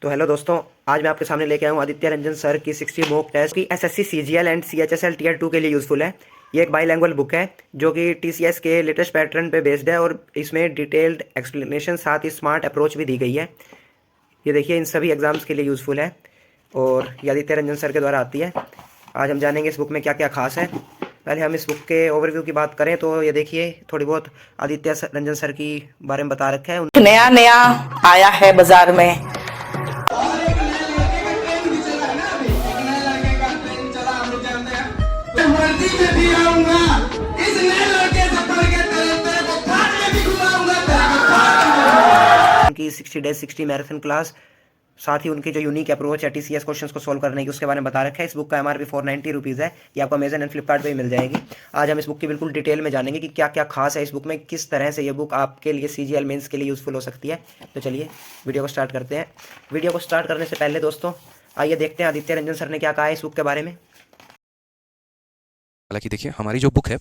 तो हेलो दोस्तों, आज मैं आपके सामने लेके आया हूँ आदित्य रंजन सर की 60 मॉक टेस्ट की SSC CGL and CHSL tier 2 के लिए यूज़फुल है। ये एक बाईलैंग्वेज बुक है जो कि टीसीएस के लेटेस्ट पैटर्न पे बेस्ड है और इसमें डिटेल्ड एक्सप्लेनेशन साथ ही स्मार्ट अप्रोच भी दी गई है। ये देखिए, इन सभी एग्जाम्स के लिए यूज़फुल है और ये आदित्य रंजन सर के द्वारा आती है। आज हम जानेंगे इस बुक में क्या क्या खास है। पहले हम इस बुक के ओवरव्यू की बात करें तो ये देखिए, थोड़ी बहुत आदित्य रंजन सर की बारे में बता रखा है। नया नया आया है बाजार में। उनकी 60 डेज 60 मैराथन क्लास, साथ ही उनकी जो यूनिक अप्रोच है टीसीएस क्वेश्चंस को सॉल्व करने की, उसके बारे में बता रखा है। इस बुक का एमआरपी 490 रुपीज़ है। ये आपको अमेजन एंड फ्लिपकार्ट पे भी मिल जाएगी। आज हम इस बुक की बिल्कुल डिटेल में जानेंगे कि क्या क्या खास है इस बुक में, किस तरह से ये बुक आपके लिए सीजीएल मेंस के लिए यूज़फुल हो सकती है। तो चलिए वीडियो को स्टार्ट करते हैं। वीडियो को स्टार्ट करने से पहले दोस्तों आइए देखते हैं आदित्य रंजन सर ने क्या कहा है इस बुक के बारे में। हालांकि देखिए, हमारी जो बुक है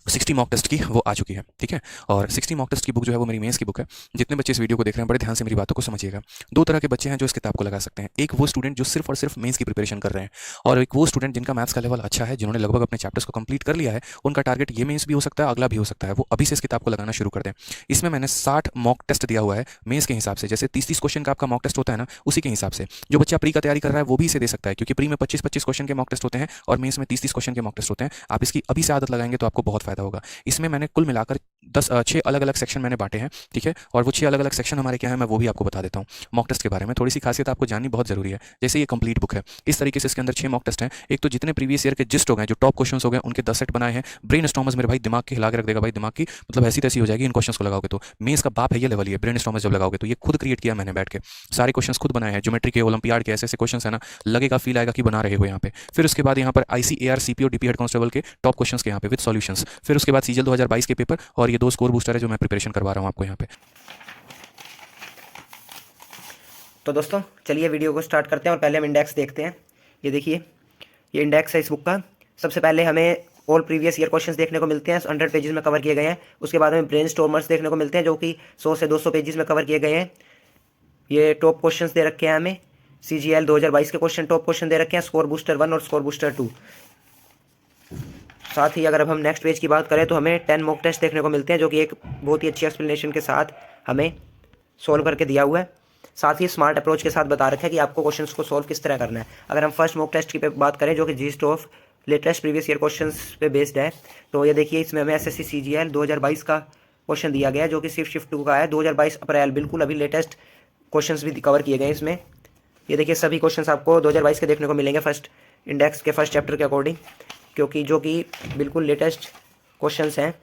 60 मॉक टेस्ट की वो आ चुकी है, ठीक है। और 60 मॉक टेस्ट की बुक जो है वो मेरी मेंस की बुक है। जितने बच्चे इस वीडियो को देख रहे हैं, बड़े ध्यान से मेरी बातों को समझिएगा। दो तरह के बच्चे हैं जो इस किताब को लगा सकते हैं। एक वो स्टूडेंट जो सिर्फ और सिर्फ मेंस की प्रिपरेशन कर रहे हैं, और एक वो स्टूडेंट जिनका मैथ्स का लेवल अच्छा है, जिन्होंने लगभग अपने चैप्टर्स को कंप्लीट कर लिया है। उनका टारगेट ये मेंस भी हो सकता है, अगला भी हो सकता है। वो अभी से इस किताब को लगाना शुरू कर दें। इसमें मैंने 60 मॉक टेस्ट दिया हुआ है मेंस के हिसाब से। जैसे 30-30 क्वेश्चन का आपका मॉक टेस्ट होता है ना, उसी के हिसाब से जो बच्चा प्री का तैयारी कर रहा है वो भी इसे दे सकता है, क्योंकि प्री में 25-25 क्वेश्चन के मॉक टेस्ट होते हैं और मेंस में 30-30 क्वेश्चन के मॉक टेस्ट होते हैं। आप इसकी अभी से आदत लगाएंगे तो आपको बहुत फायदा होगा। इसमें मैंने कुल मिलाकर 6 अलग अलग सेक्शन मैंने बांटे हैं, ठीक है। और वो 6 अलग अलग सेक्शन हमारे क्या है, मैं वो भी आपको बता देता हूँ। मॉक टेस्ट के बारे में थोड़ी सी खासियत आपको जाननी बहुत जरूरी है। जैसे ये कंप्लीट बुक है, इस तरीके से इसके अंदर 6 मॉक टेस्ट हैं। एक तो जितने प्रीवियस ईयर के जिस्ट हो गए, जो टॉप क्वेश्चन हो गए, उनके 10 सेट बनाए हैं। ब्रेन स्टॉर्मर्स मेरे भाई दिमाग की हिला के रख देगा भाई, दिमाग की मतलब ऐसी तैसी हो जाएगी इन क्वेश्चन को लगाओगे तो। मेंस का बाप है ये लेवल, ये ब्रेन स्टॉर्मर्स जब लगाओगे तो। ये खुद क्रिएट किया मैंने बैठ के, सारे क्वेश्चन खुद बनाए हैं। ज्योमेट्री के, ओलंपियाड के, ऐसे ऐसे क्वेश्चन है ना, लगेगा फील आएगा कि बना रहे हो यहाँ पे। फिर उसके बाद यहाँ पर ICAR CPO DP head constable के टॉप क्वेश्चन के यहाँ पे विद सॉल्यूशंस। फिर उसके बाद सीजीएल 2022 के पेपर, और ये 2 स्कोर बूस्टर है जो मैं प्रिपरेशन करवा रहा हूँ आपको यहाँ पे। तो दोस्तों चलिए वीडियो को स्टार्ट करते हैं और पहले हम इंडेक्स देखते हैं। ये देखिए, ये इंडेक्स है इस बुक का। सबसे पहले हमें ऑल प्रीवियस ईयर क्वेश्चंस देखने को मिलते हैं, 100 पेजेस में कवर किए गए हैं। उसके बाद हमें ब्रेन स्टॉर्मर्स देखने को मिलते हैं जो कि 100 से 200 पेजेस में कवर किए गए हैं। ये टॉप क्वेश्चंस दे रखे हैं हमें, CGL 2022 के क्वेश्चन, टॉप क्वेश्चन दे रखे हैं, स्कोर बूस्टर 1 और स्कोर बूस्टर 2। साथ ही अगर अब हम नेक्स्ट पेज की बात करें तो हमें 10 मॉक टेस्ट देखने को मिलते हैं जो कि एक बहुत ही अच्छी एक्सप्लेनेशन के साथ हमें सोल्व करके दिया हुआ है। साथ ही स्मार्ट अप्रोच के साथ बता रखा है कि आपको क्वेश्चंस को सोल्व किस तरह करना है। अगर हम फर्स्ट मॉक टेस्ट की पे बात करें जो कि yeast of latest previous year questions पे बेस्ड है, तो ये देखिए, इसमें हमें SSC CGL 2022 का क्वेश्चन दिया गया है जो कि सिर्फ शिफ्ट 2 का है। 2022 अप्रैल, बिल्कुल अभी लेटेस्ट क्वेश्चंस भी कवर किए गए इसमें। ये देखिए, सभी क्वेश्चंस आपको 2022 के देखने को मिलेंगे फर्स्ट इंडेक्स के फर्स्ट चैप्टर के अकॉर्डिंग, क्योंकि जो कि बिल्कुल लेटेस्ट क्वेश्चंस हैं।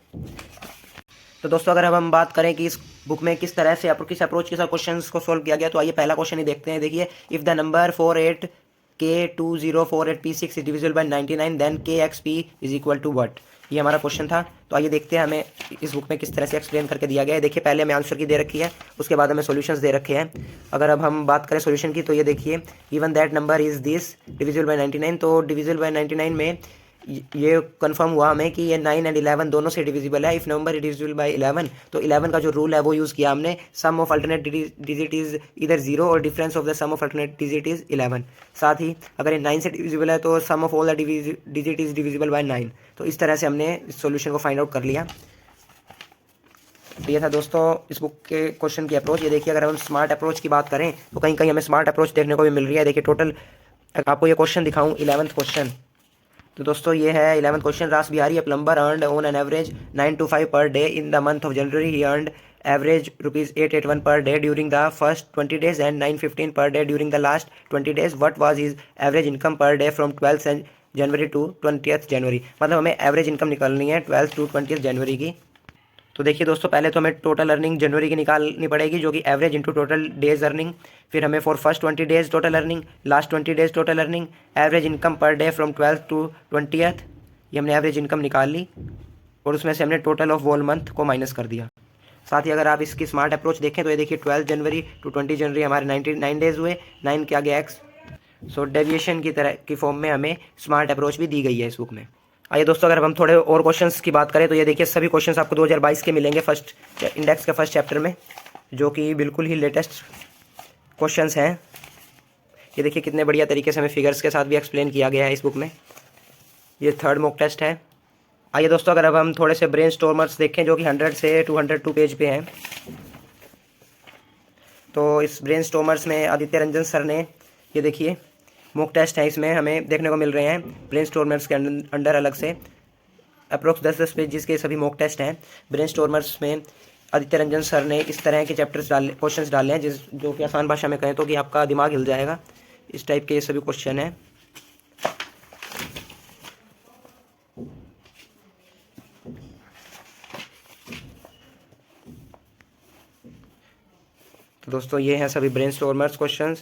तो दोस्तों अगर अब हम बात करें कि इस बुक में किस तरह से किस अप्रोच के साथ क्वेश्चंस को सॉल्व किया गया, तो आइए पहला क्वेश्चन ही देखते हैं। देखिए, if the number 48K2048P6 is divisible by 99 then KXP is equal to what. ये हमारा क्वेश्चन था। तो आइए देखते हैं हमें इस बुक में किस तरह से एक्सप्लेन करके दिया गया है। देखिए, पहले हमें आंसर की दे रखी है, उसके बाद हमें सॉल्यूशंस दे रखे हैं। अगर अब हम बात करें सॉल्यूशन की तो ये देखिए, even that number is this divisible by 99, तो डिविजिबल बाय 99 में ये कंफर्म हुआ हमें कि ये 9 एंड 11 दोनों से डिविजिबल है। If number is divisible bye 11, तो 11 का जो रूल है वो यूज़ किया हमने, sum of alternate digit is इधर 0 और difference of the sum of alternate digit is 11। साथ ही अगर ये 9 से डिविजिबल है तो sum of all the digit is divisible by 9। तो इस तरह से हमने इस सॉल्यूशन को फाइंड आउट कर लिया। तो ये था दोस्तों इस बुक के क्वेश्चन की अप्रोच। ये देखिए, अगर हम स्मार्ट अप्रोच की बात करें तो कहीं कहीं हमें स्मार्ट अप्रोच देखने को भी मिल रही है। देखिए, टोटल आपको ये क्वेश्चन दिखाऊँ, 11th क्वेश्चन। तो दोस्तों ये है 11th question. Ras Bihari, a plumber, earned on an average 925 per day in the month of January. He earned average ₹881 per day during the first 20 days and 915 per day during the last 20 days। What was his average income per day from 12th January to 20th January. मतलब हमें average income निकालनी है 12th to 20th जनवरी की। तो देखिए दोस्तों, पहले तो हमें टोटल अर्निंग जनवरी की निकालनी पड़ेगी जो कि average into total days earning. फिर हमें for first 20 days total earning, last 20 days total earning, average income per day from 12th to 20th। ये हमने एवरेज इनकम निकाल ली और उसमें से हमने टोटल ऑफ वोल मंथ को माइनस कर दिया। साथ ही अगर आप इसकी स्मार्ट अप्रोच देखें तो ये देखिए, 12 जनवरी टू 20 जनवरी हमारे 99 डेज हुए, 9 के आगे एक्स। सो डेविएशन की तरह की फॉर्म में हमें स्मार्ट अप्रोच भी दी गई है इस बुक में। आइए दोस्तों, अगर हम थोड़े और क्वेश्चंस की बात करें तो ये देखिए, सभी क्वेश्चंस आपको 2022 के मिलेंगे फर्स्ट इंडेक्स के फर्स्ट चैप्टर में, जो कि बिल्कुल ही लेटेस्ट क्वेश्चंस हैं। ये देखिए कितने बढ़िया तरीके से हमें फिगर्स के साथ भी एक्सप्लेन किया गया है इस बुक में। ये थर्ड मॉक टेस्ट है। आइए दोस्तों, अगर अब हम थोड़े से ब्रेनस्टॉर्मर्स देखें जो कि 100 से 202 पेज पे हैं। तो इस ब्रेनस्टॉर्मर्स में आदित्य रंजन सर ने, ये देखिए मॉक टेस्ट है, इसमें हमें देखने को मिल रहे हैं ब्रेनस्टॉर्मर्स के अंडर अलग से अप्रोक्स 10 पेजेस के सभी मॉक टेस्ट हैं। ब्रेनस्टॉर्मर्स में आदित्य रंजन सर ने इस तरह के क्वेश्चंस डाले हैं जो कि आसान भाषा में कहें तो कि आपका दिमाग हिल जाएगा। इस टाइप के ये सभी क्वेश्चन हैं। तो दोस्तों ये हैं सभी ब्रेनस्टॉर्मर्स क्वेश्चंस।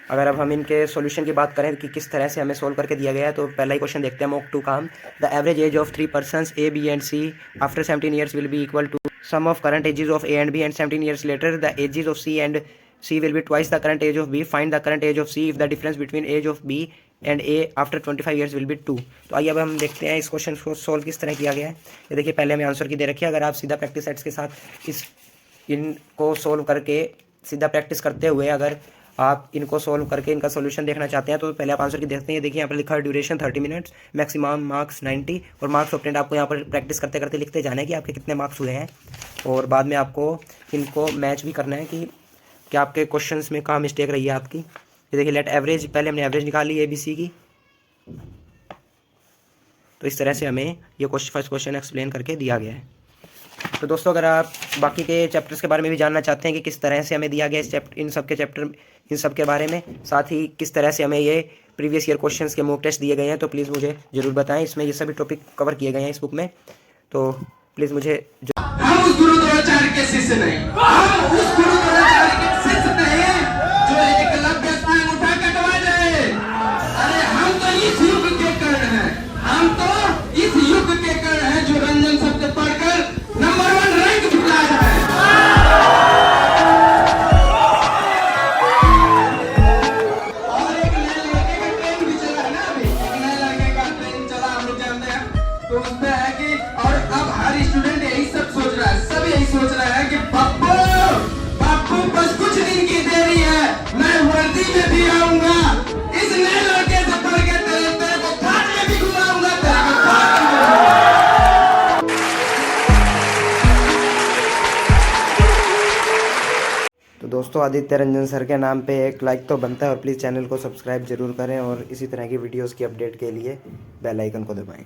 अगर अब हम इनके सॉल्यूशन की बात करें कि किस तरह से हमें सोल्व करके दिया गया है, तो पहला ही क्वेश्चन देखते हैं मॉक 2 का। The average age of 3 persons A B and C after 17 years will be equal to sum of current ages of A and B and 17 years later the ages of C and C will be twice the current age of B. Find the current age of C if the difference between age of B and A after 25 years will be 2। तो आइए अब हम देखते हैं इस question को solve किस तरह किया गया है। ये देखिए पहले हमें आंसर की दे रखी है। अगर आप सीधा प्रैक्टिस सेट्स के साथ इनको सोल्व करके सीधा प्रैक्टिस करते हुए अगर आप इनको सोल्व करके इनका सॉल्यूशन देखना चाहते हैं तो पहले आप आंसर की देखते हैं। देखिए यहाँ पर लिखा है ड्यूरेशन 30 मिनट्स, मैक्सिमम मार्क्स 90 और मार्क्स ऑब्टेन्ड। आपको यहाँ पर प्रैक्टिस करते करते लिखते जाना है कि आपके कितने मार्क्स हुए हैं और बाद में आपको इनको मैच भी करना है कि आपके क्वेश्चंस में कहाँ मिस्टेक रही है आपकी। ये देखिए लेट एवरेज, पहले हमने एवरेज निकाली ABC की। तो इस तरह से हमें ये फर्स्ट क्वेश्चन एक्सप्लेन करके दिया गया है। तो दोस्तों अगर आप बाकी के चैप्टर्स के बारे में भी जानना चाहते हैं कि किस तरह से हमें दिया गया इन सब के बारे में, साथ ही किस तरह से हमें ये प्रीवियस ईयर क्वेश्चंस के मॉक टेस्ट दिए गए हैं, तो प्लीज़ मुझे ज़रूर बताएं। इसमें ये सभी टॉपिक कवर किए गए हैं इस बुक में, तो प्लीज़ मुझे हम उस गुरु द्रोणाचार्य के शिष्य नहीं, हम उस गुरु द्रोणाचार्य के शिष्य नहीं जो एकलव्य टांग उठा कटवा जाए। अरे हम तो इस युग के कर्ण हैं, हम तो इस युग के कर्ण हैं जो रंजन शब्द पढ़कर नंबर 1 रैंक जिता जाए। और एक नए लड़के का ट्रेन भी चला है ना, अभी एक नए लड़के का ट्रेन चला, हम लोग जानते हैं। तो उसमें है कि और अब हर स्टूडेंट यही सब सोच रहा है, सब यही सोच रहा है कि बापू बस कुछ दिन की देरी है, मैं वर्दी में भी आऊंगा, इस नए लड़के से पढ़ के तेरे को घाट में भी घुमाऊंगा, तेरे को घाट में भी घुमाऊंगा। तो दोस्तों आदित्य रंजन सर के नाम पे एक लाइक तो बनता है और प्लीज़ चैनल को सब्सक्राइब जरूर करें और इसी तरह की वीडियोस की अपडेट के लिए बेल आइकन को दबाएं।